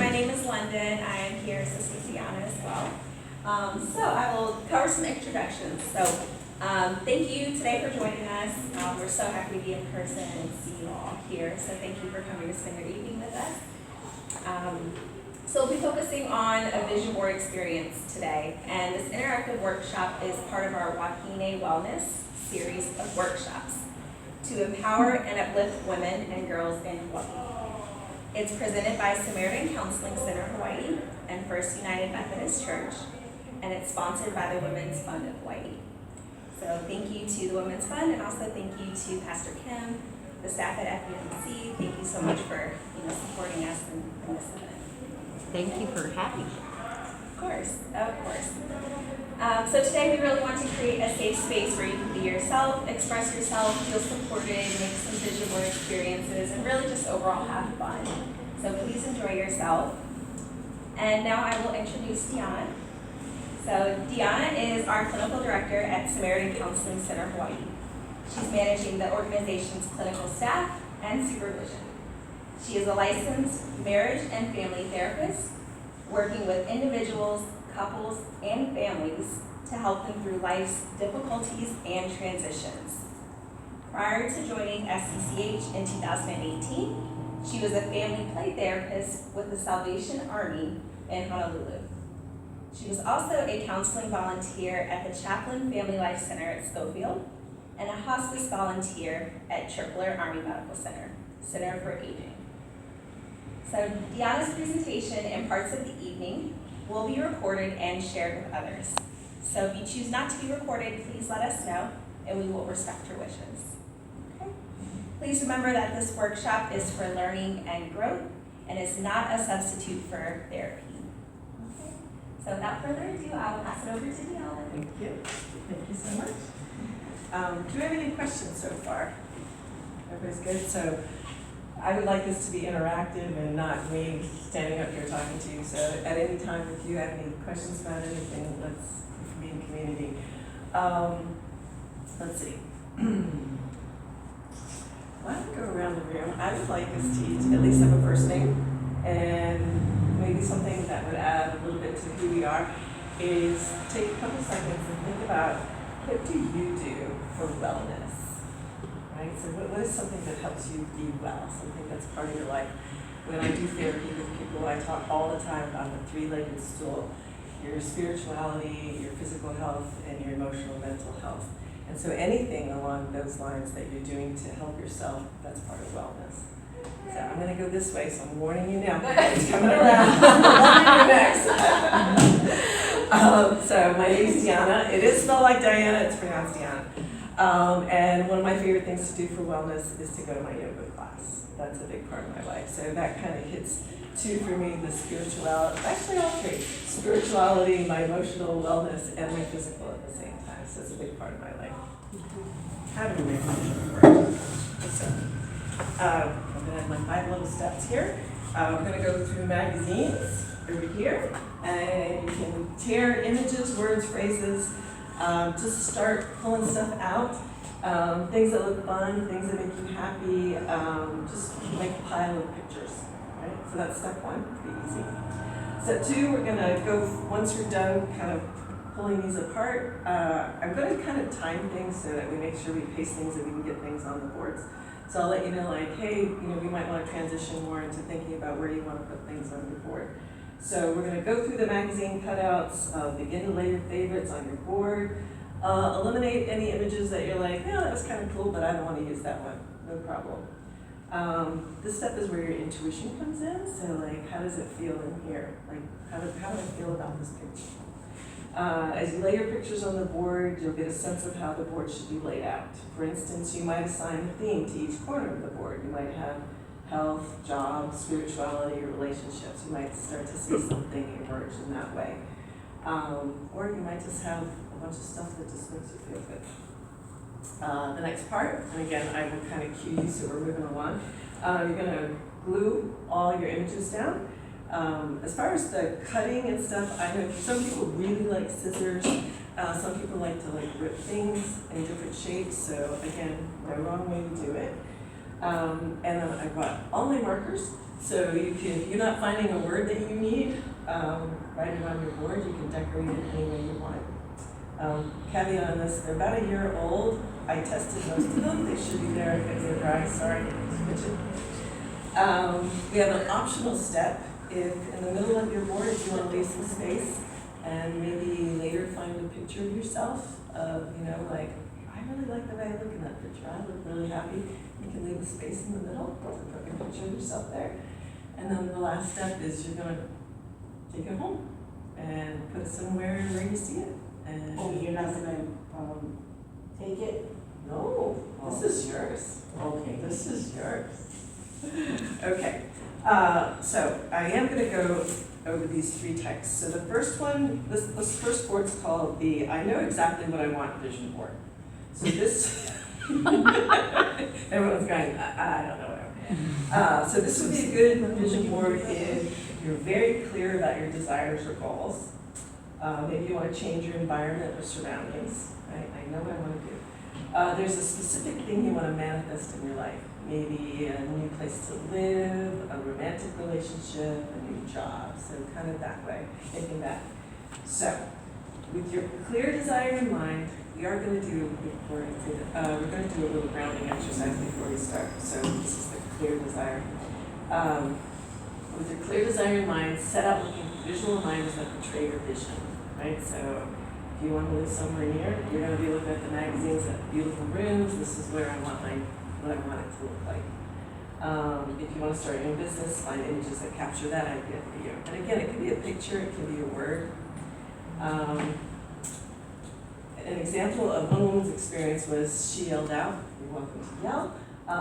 my name is London. I am here assisting Diana as well. So I will cover some introductions. So thank you today for joining us. We're so happy to be in person and see you all here. So thank you for coming to spend your evening with us. So we'll be focusing on a vision board experience today. And this interactive workshop is part of our Wahine Wellness series of workshops to empower and uplift women and girls in Hawaii. It's presented by Samaritan Counseling Center Hawai'i and First United Methodist Church, and it's sponsored by the Women's Fund of Hawaii. So thank you to the Women's Fund, and also thank you to Pastor Kim, the staff at FUMC. Thank you so much for supporting us in this event. Thank you for having me. Of course, of course. So today we really want to create a safe space where you can be yourself, express yourself, feel supported, make some vision board experiences, and really just overall have fun. So please enjoy yourself. And now I will introduce Diana. So Diana is our Clinical Director at Samaritan Counseling Center Hawai'i. She's managing the organization's clinical staff and supervision. She is a licensed marriage and family therapist, working with individuals, couples, and families to help them through life's difficulties and transitions. Prior to joining SCCH in 2018, she was a family play therapist with the Salvation Army in Honolulu. She was also a counseling volunteer at the Chaplain Family Life Center at Schofield and a hospice volunteer at Tripler Army Medical Center, Center for Aging. So Diana's presentation and parts of the evening will be recorded and shared with others. So if you choose not to be recorded, please let us know and we will respect your wishes. Okay? Please remember that this workshop is for learning and growth and is not a substitute for therapy. Okay? So without further ado, I will pass it over to Diana. Thank you. Thank you so much. Do we have any questions so far? Everybody's good? So I would like this to be interactive and not me standing up here talking to you. So at any time, if you have any questions about anything, let's be in community. Let's see. Why don't we go around the room? I would like us to each at least have a first name, and maybe something that would add a little bit to who we are is take a couple seconds and think about, what do you do for wellness? Right? So what is something that helps you be well, something that's part of your life? When I do therapy with people, I talk all the time about the three-legged stool: your spirituality, your physical health, and your emotional mental health. And so anything along those lines that you're doing to help yourself, that's part of wellness. So I'm going to go this way, so I'm warning you now. It's coming around. I'm next. So my name is Diana. It is spelled like Diana. It's pronounced Diana. And one of my favorite things to do for wellness is to go to my yoga class. That's a big part of my life. So that kind of hits two for me: the spirituality, actually all three: spirituality, my emotional wellness, and my physical at the same time. So it's a big part of my life. How do we make it? So I'm going to have my 5 little steps here. I'm going to go through magazines over here, and you can tear images, words, phrases. Just start pulling stuff out, things that look fun, things that make you happy, just make a pile of pictures, right? So that's step 1, pretty easy. Step 2, we're gonna go, once you're done kind of pulling these apart, I'm gonna kind of time things so that we make sure we paste things and we can get things on the boards. So I'll let you know, like, hey, we might wanna transition more into thinking about where you wanna put things on your board. So we're going to go through the magazine cutouts, begin to lay your favorites on your board, eliminate any images that you're like, yeah, that was kind of cool, but I don't want to use that one. No problem. This step is where your intuition comes in. So like, how does it feel in here? Like, how do I feel about this picture? As you lay your pictures on the board, you'll get a sense of how the board should be laid out. For instance, you might assign a theme to each corner of the board. You might have health, job, spirituality, or relationships. You might start to see something emerge in that way. Or you might just have a bunch of stuff that just makes you feel good. The next part, and again, I will kind of cue you, so we're moving along. You're going to glue all your images down. As far as the cutting and stuff, I know some people really like scissors. Some people like to rip things in different shapes. So again, no wrong way to do it. And then I brought all my markers. So you can, if you're not finding a word that you need, write it on your board. You can decorate it any way you want. Caveat on this, they're about a year old. I tested most of them. They should be there if they're dry. Sorry, switch it. We have an optional step. If in the middle of your board, if you want to leave some space and maybe later find a picture of yourself of, like, I really like the way I look in that picture. I look really happy. You can leave a space in the middle, put a picture of yourself there. And then the last step is you're going to take it home and put it somewhere where you see it. And Oh, you're not gonna, take it? no, this is yours. Okay. This is yours. Okay, so I am going to go over these 3 texts. So the first one, this first board's called the I Know Exactly What I Want vision board. So this, everyone's going, I don't know what I want. So this would be a good vision board if you're very clear about your desires or goals. Maybe you want to change your environment or surroundings. Right? I know what I want to do. There's a specific thing you want to manifest in your life. Maybe a new place to live, a romantic relationship, a new job. So kind of that way, thinking that. So with your clear desire in mind, we are going to do, we're going to do a little grounding exercise before we start. So this is the clear desire. With your clear desire in mind, set out looking for visual reminders that portray your vision, right? So if you want to live somewhere near, you're going to be looking at the magazines at beautiful rooms. This is where I want what I want it to look like. If you want to start your own business, find images that capture that idea for you. And again, it can be a picture, it can be a word. An example of one woman's experience was she yelled out, "You're welcome to yell.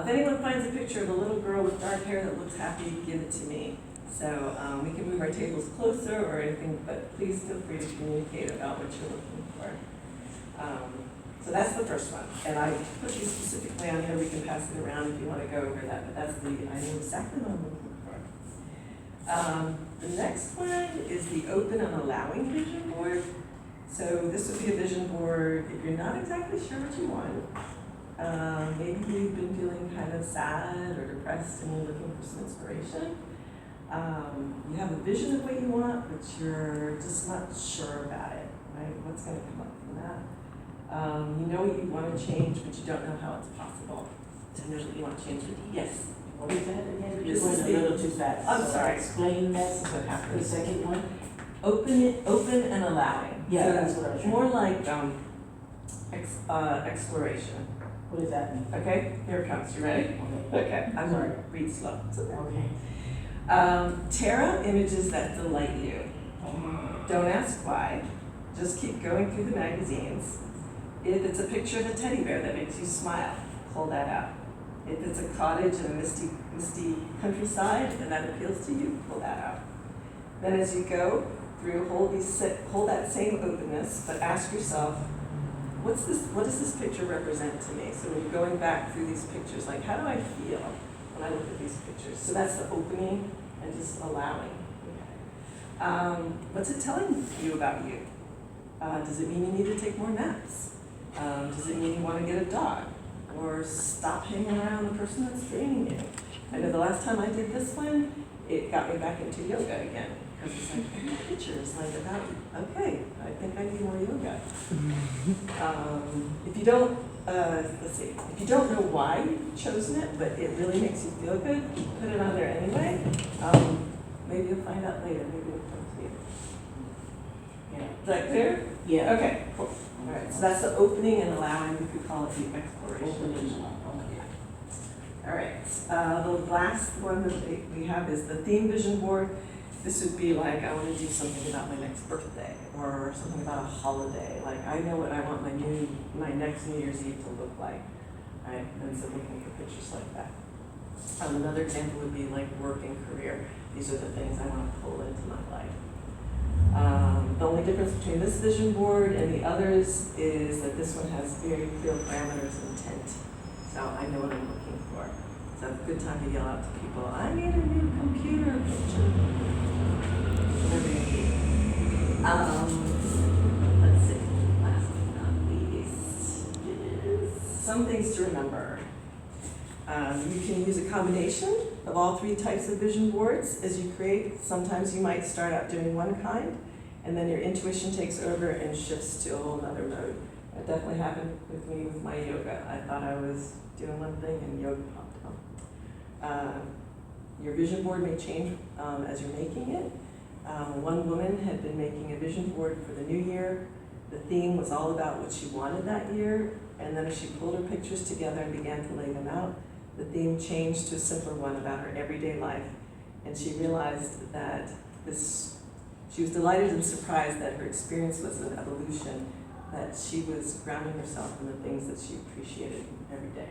If anyone finds a picture of a little girl with dark hair that looks happy, give it to me." So we can move our tables closer or anything, but please feel free to communicate about what you're looking for. So that's the first one. And I put these specifically on here. We can pass it around if you want to go over that, but that's I know exactly what I'm looking for. The next one is the open and allowing vision board. So this would be a vision board if you're not exactly sure what you want. Maybe you've been feeling kind of sad or depressed and you're looking for some inspiration. You have a vision of what you want, but you're just not sure about it, right? What's going to come up from that? You know what you want to change, but you don't know how it's possible to know that you want to change it. Yes. What is that again? This You're is going a the- little too fast. I'm So sorry. Explain that, What happened? the second one? Open and allowing. Yeah, So that's what I was trying. more like exploration. What does that mean? Okay, here it comes. You ready? Okay. Okay, I'm going to read slow. It's okay. Okay. Tear out images that delight you. Don't ask why. Just keep going through the magazines. If it's a picture of a teddy bear that makes you smile, pull that out. If it's a cottage in a misty countryside and that appeals to you, pull that out. Then as you go through, hold that same openness, but ask yourself, what does this picture represent to me? So when you're going back through these pictures, like how do I feel when I look at these pictures? So that's the opening and just allowing. Okay. What's it telling you about you? Does it mean you need to take more naps? Does it mean you want to get a dog? Or stop hanging around the person that's draining you? I know the last time I did this one, it got me back into yoga again. Because it's like, every picture is like about, okay, I think I need more yoga. If you don't, if you don't know why you've chosen it, but it really makes you feel good, put it on there anyway. Maybe you'll find out later, maybe it'll come to you. Yeah. Is that clear? Yeah. Okay, cool. All right, so that's the opening and allowing, we could call it the exploration. Okay. All right, the last one that we have is the theme vision board. This would be like, I want to do something about my next birthday or something about a holiday. Like, I know what I want my next New Year's Eve to look like, right? And so looking for pictures like that. Another example would be like work and career. These are the things I want to pull into my life. The only difference between this vision board and the others is that this one has very clear parameters and intent. So I know what I'm looking for. So it's a good time to yell out to people, I need a new computer picture. Whatever you need. Let's see, last but not least is some things to remember. You can use a combination of all three types of vision boards as you create. Sometimes you might start out doing one kind, and then your intuition takes over and shifts to a whole other mode. That definitely happened with me with my yoga. I thought I was doing one thing and yoga popped up. Your vision board may change as you're making it. One woman had been making a vision board for the new year. The theme was all about what she wanted that year, and then as she pulled her pictures together and began to lay them out, the theme changed to a simpler one about her everyday life. And she realized that she was delighted and surprised that her experience was an evolution, that she was grounding herself in the things that she appreciated every day.